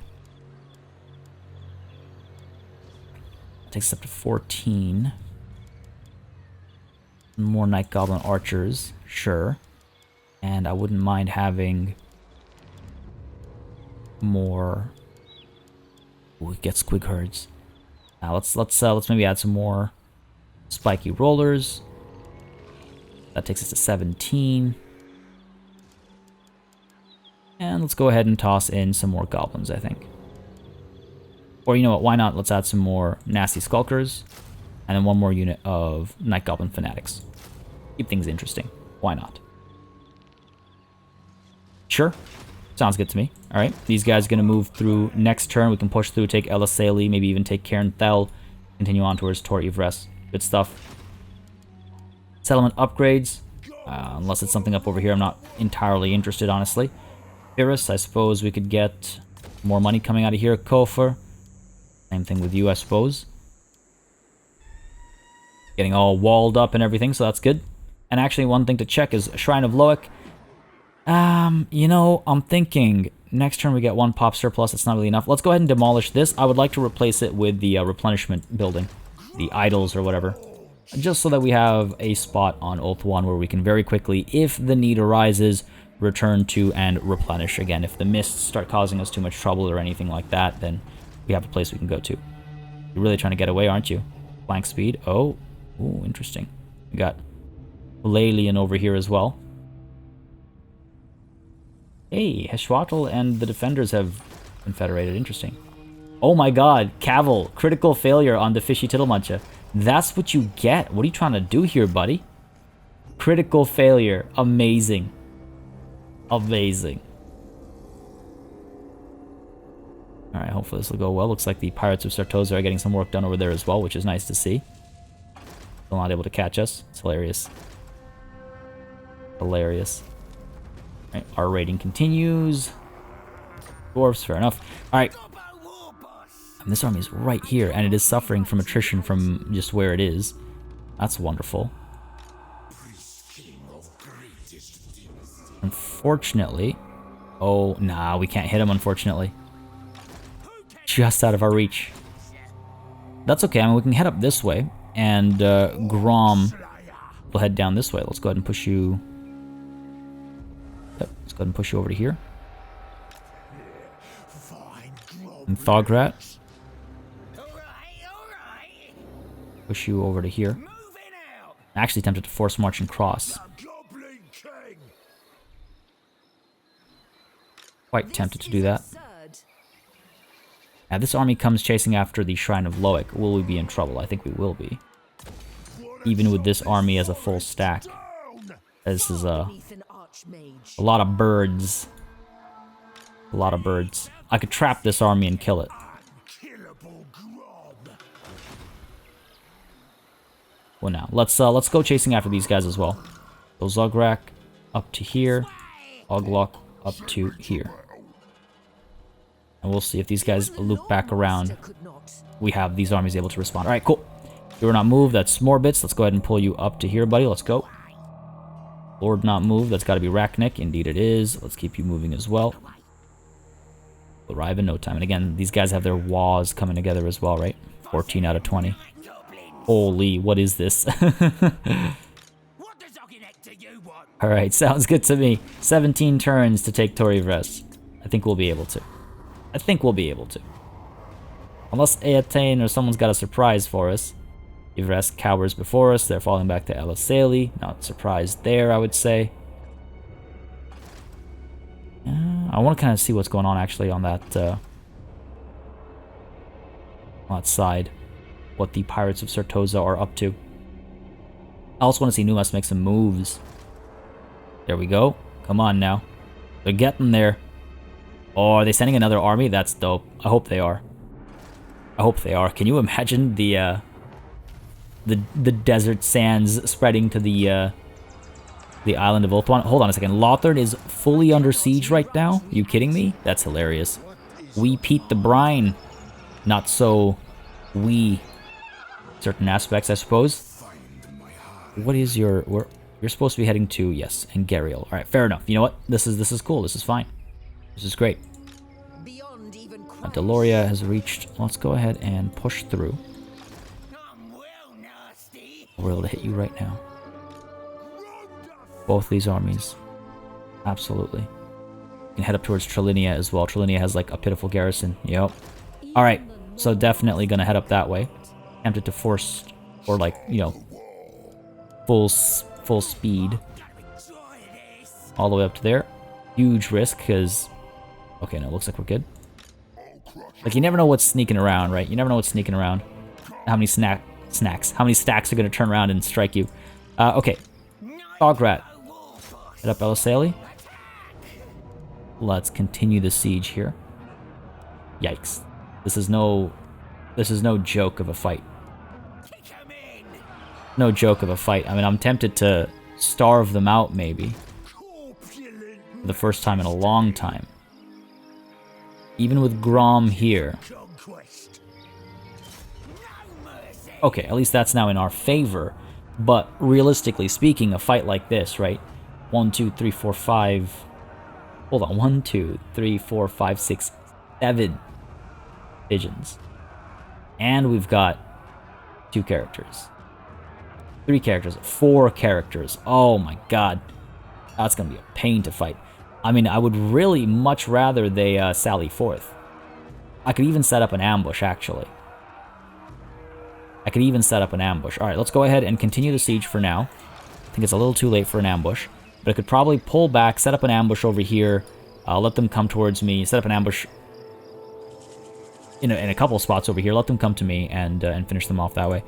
Takes us up to 14. More Night Goblin Archers, sure. And I wouldn't mind having more... Ooh, get Squig Herds. Now let's maybe add some more Spiky Rollers. That takes us to 17. And let's go ahead and toss in some more Goblins, I think. Or you know what, why not? Let's add some more Nasty Skulkers. And then one more unit of Night Goblin Fanatics. Keep things interesting. Why not? Sure. Sounds good to me. Alright, these guys are going to move through next turn. We can push through, take Elisali, maybe even take Cairn Thel. Continue on towards Tor Ivres. Good stuff. Settlement upgrades. Unless it's something up over here, I'm not entirely interested, honestly. Iris, I suppose we could get more money coming out of here. Kofor. Same thing with you, I suppose. Getting all walled up and everything, so that's good. And actually, one thing to check is Shrine of Loic. You know, I'm thinking next turn we get 1 pop surplus. It's not really enough. Let's go ahead and demolish this. I would like to replace it with the replenishment building. The idols or whatever. Just so that we have a spot on Oath 1 where we can very quickly, if the need arises, return to and replenish again. If the mists start causing us too much trouble or anything like that, then we have a place we can go to. You're really trying to get away, aren't you? Flank speed. Oh, ooh, interesting. We got Lalian over here as well. Hey, Heshwatl and the defenders have confederated. Interesting. Oh my god, Cavil. Critical failure on the Fishy Tittlemuncha. That's what you get. What are you trying to do here, buddy? Critical failure. Amazing. Amazing. Alright, hopefully this will go well. Looks like the Pirates of Sartosa are getting some work done over there as well, which is nice to see. Still not able to catch us. It's hilarious. Hilarious. Alright, our rating continues. Dwarves, fair enough. Alright. And this army is right here, and it is suffering from attrition from just where it is. That's wonderful. Unfortunately... Oh, nah, we can't hit him, unfortunately. Just out of our reach. That's okay, I mean, we can head up this way, and Grom will head down this way. Let's go ahead and push you... Yep, let's go ahead and push you over to here. And Thograt. Push you over to here. I'm actually tempted to force march and cross. Quite tempted to do that. Now this army comes chasing after the Shrine of Loic. Will we be in trouble? I think we will be. Even with this army as a full stack. This is a lot of birds. A lot of birds. I could trap this army and kill it. Well, now let's go chasing after these guys as well. So Zugrak up to here, Oglok up to here, and we'll see if these guys loop back around. We have these armies able to respond. All right, cool. You were not moved. That's more bits. Let's go ahead and pull you up to here, buddy. Let's go. Lord not moved. That's got to be Rachnik. Indeed it is. Let's keep you moving as well. We'll arrive in no time. And again, these guys have their WAAAGH'S coming together as well, right? 14 out of 20. Holy, what is this? Alright, sounds good to me. 17 turns to take Torivres. I think we'll be able to. I think we'll be able to. Unless Eatain or someone's got a surprise for us. Ivres cowers before us. They're falling back to Elisali. Not surprised there, I would say. I want to kind of see what's going on actually on that side. What the Pirates of Certosa are up to. I also want to see Numas make some moves. There we go. Come on now. They're getting there. Oh, are they sending another army? That's dope. I hope they are. I hope they are. Can you imagine the desert sands spreading to the island of Ulthuan? Hold on a second. Lothard is fully under siege right now? Are you kidding me? That's hilarious. We Pete the Brine. Not so we. Certain aspects, I suppose. What is your... You're supposed to be heading to... Yes, and Gariel. Alright, fair enough. You know what? This is cool. This is fine. This is great. Deloria has reached. Let's go ahead and push through. We're able to hit you right now. Both these armies. Absolutely. You can head up towards Tralinia as well. Tralinia has like a pitiful garrison. Yep. Alright, so definitely gonna head up that way. Tempted to force, or like, you know, full speed. All the way up to there. Huge risk, because... Okay, no, it looks like we're good. Like, you never know what's sneaking around, right? You never know what's sneaking around. How many snacks? How many stacks are going to turn around and strike you? Okay. Ograt. Head up Elisali. Let's continue the siege here. Yikes. This is no joke of a fight. No joke of a fight. I mean, I'm tempted to starve them out, maybe. For the first time in a long time. Even with Grom here. Okay, at least that's now in our favor. But realistically speaking, a fight like this, right? 1, 2, 3, 4, 5... Hold on. 1, 2, 3, 4, 5, 6, 7 pigeons. And we've got 2 characters. 3 characters. 4 characters. Oh my god. That's gonna be a pain to fight. I mean, I would really much rather they sally forth. I could even set up an ambush, actually. I could even set up an ambush. Alright, let's go ahead and continue the siege for now. I think it's a little too late for an ambush. But I could probably pull back, set up an ambush over here, let them come towards me, set up an ambush in a couple spots over here, let them come to me, and finish them off that way.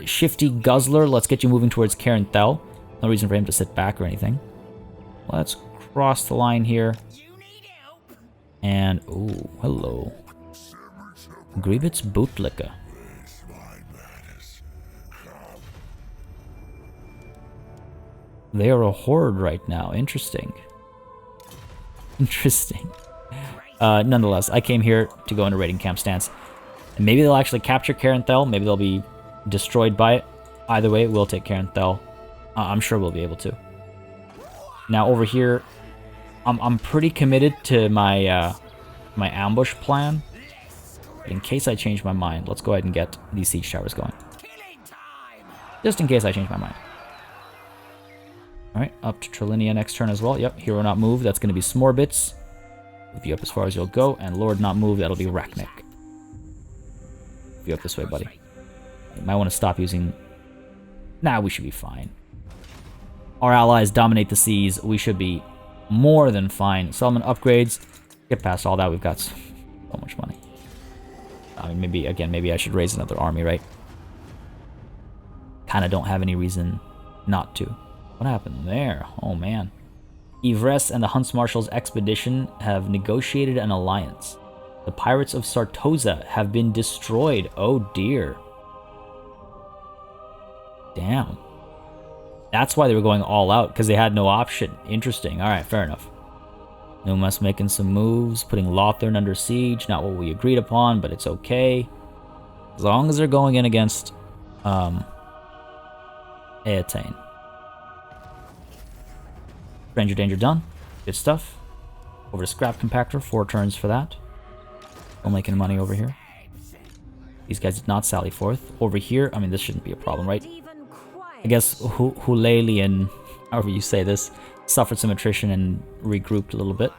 Shifty Guzzler, let's get you moving towards Carenthel. No reason for him to sit back or anything. Let's cross the line here. And, ooh, hello. Grievous Bootlicker. They are a horde right now. Interesting. Interesting. Nonetheless, I came here to go into raiding camp stance. And maybe they'll actually capture Carenthel. Maybe they'll be destroyed by it. Either way, we'll take Carenthel. I'm sure we'll be able to. Now over here, I'm pretty committed to my my ambush plan. In case I change my mind, let's go ahead and get these siege towers going. Just in case I change my mind. Alright, up to Tralinia next turn as well. Yep, Hero Not Move, that's going to be Smorbits. Move you up as far as you'll go. And Lord Not Move, that'll be Rachnik. Move you up this way, buddy. You might want to stop using... Nah, we should be fine. Our allies dominate the seas. We should be more than fine. Settlement upgrades. Get past all that, we've got so much money. I mean, maybe I should raise another army, right? Kind of don't have any reason not to. What happened there? Oh, man. Yvresse and the Hunts Marshal's expedition have negotiated an alliance. The pirates of Sartosa have been destroyed. Oh dear. Damn. That's why they were going all out, because they had no option. Interesting. Alright, fair enough. Numa's making some moves, putting Lothern under siege. Not what we agreed upon, but it's okay. As long as they're going in against Eataine. Stranger danger done. Good stuff. Over to Scrap Compactor. 4 turns for that. Still making money over here. These guys did not sally forth. Over here, I mean, this shouldn't be a problem, right? I guess Hulalian, however you say this, suffered some attrition and regrouped a little bit.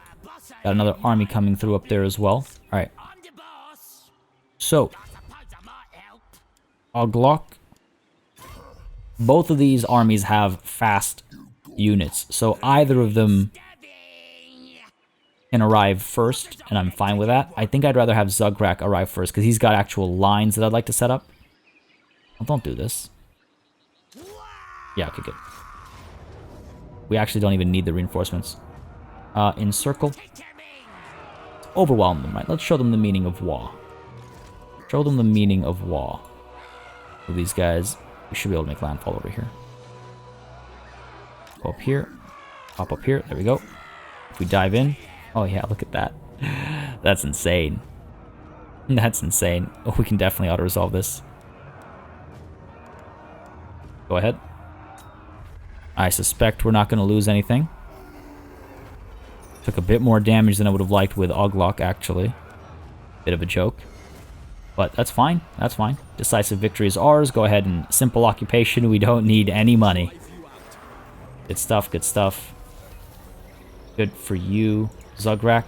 Got another army coming through up there as well. Alright. So, Oglock. Both of these armies have fast units, so either of them can arrive first, and I'm fine with that. I think I'd rather have Zugrak arrive first, because he's got actual lines that I'd like to set up. Well, don't do this. Yeah, okay, good. We actually don't even need the reinforcements. Encircle. Overwhelm them, right? Let's show them the meaning of war. Show them the meaning of war. So these guys, we should be able to make landfall over here. Go up here. Pop up here. There we go. If we dive in. Oh yeah, look at that. That's insane. That's insane. Oh, we can definitely auto-resolve this. Go ahead. I suspect we're not going to lose anything. Took a bit more damage than I would have liked with Oglock, actually. Bit of a joke. But that's fine. That's fine. Decisive victory is ours. Go ahead and simple occupation. We don't need any money. Good stuff, good stuff. Good for you, Zugrak.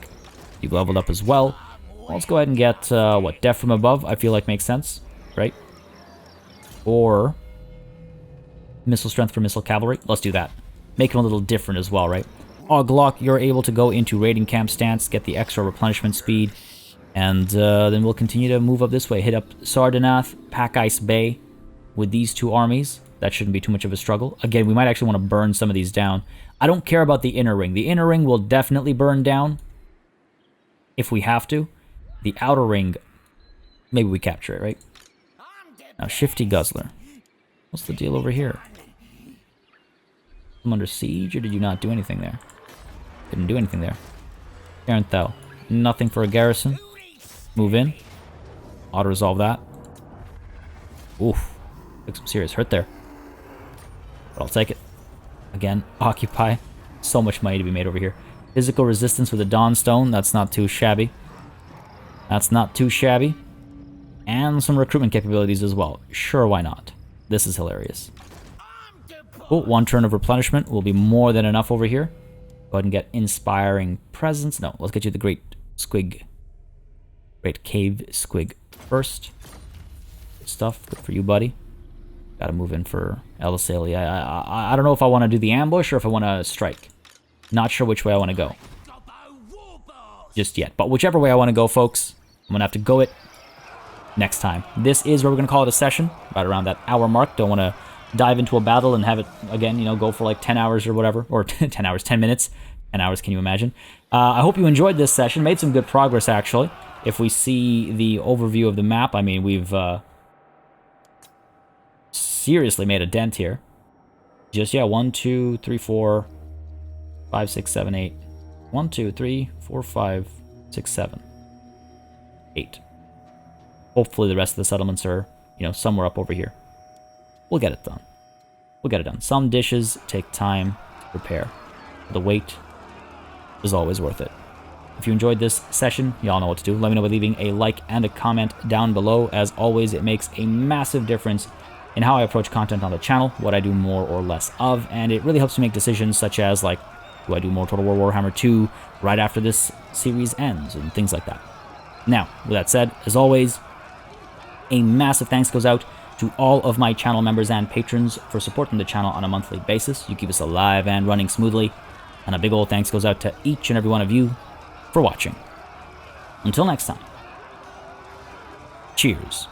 You leveled up as well. Well, let's go ahead and get, what, Death from Above? I feel like makes sense, right? Or Missile Strength for Missile Cavalry. Let's do that. Make it a little different as well, right? Oglock, you're able to go into raiding camp stance, get the extra replenishment speed, and then we'll continue to move up this way. Hit up Sardenath, Pack Ice Bay with these 2 armies. That shouldn't be too much of a struggle. Again, we might actually want to burn some of these down. I don't care about the inner ring. The inner ring will definitely burn down if we have to. The outer ring, maybe we capture it, right? Now, Shifty Guzzler. What's the deal over here? I'm under siege, or did you not do anything there? Didn't do anything there. Carenthal. Nothing for a garrison. Move in. Auto-resolve that. Oof. Took some serious hurt there. But I'll take it. Again, occupy. So much money to be made over here. Physical resistance with a Dawnstone. That's not too shabby. That's not too shabby. And some recruitment capabilities as well. Sure, why not? This is hilarious. Oh, 1 turn of replenishment will be more than enough over here. Go ahead and get Inspiring Presence. No, let's get you the Great Squig. Great Cave Squig first. Good stuff. Good for you, buddy. Gotta move in for Elisali. I don't know if I want to do the ambush or if I want to strike. Not sure which way I want to go just yet. But whichever way I want to go, folks, I'm going to have to go it next time. This is where we're going to call it a session. Right around that hour mark. Don't want to dive into a battle and have it, again, you know, go for like 10 hours or whatever. Or 10 hours, 10 minutes. 10 hours, can you imagine? I hope you enjoyed this session. Made some good progress, actually. If we see the overview of the map, I mean, we've seriously made a dent here. Just, yeah, 1, 2, 3, 4, 5, 6, 7, 8. 1, 2, 3, 4, 5, 6, 7, 8. Hopefully the rest of the settlements are, you know, somewhere up over here. We'll get it done. We'll get it done. Some dishes take time to prepare. The wait is always worth it. If you enjoyed this session, y'all know what to do. Let me know by leaving a like and a comment down below. As always, it makes a massive difference in how I approach content on the channel, what I do more or less of, and it really helps me make decisions such as, like, do I do more Total War Warhammer 2 right after this series ends, and things like that. Now, with that said, as always, a massive thanks goes out to all of my channel members and patrons for supporting the channel on a monthly basis. You keep us alive and running smoothly, and a big old thanks goes out to each and every one of you for watching. Until next time, cheers.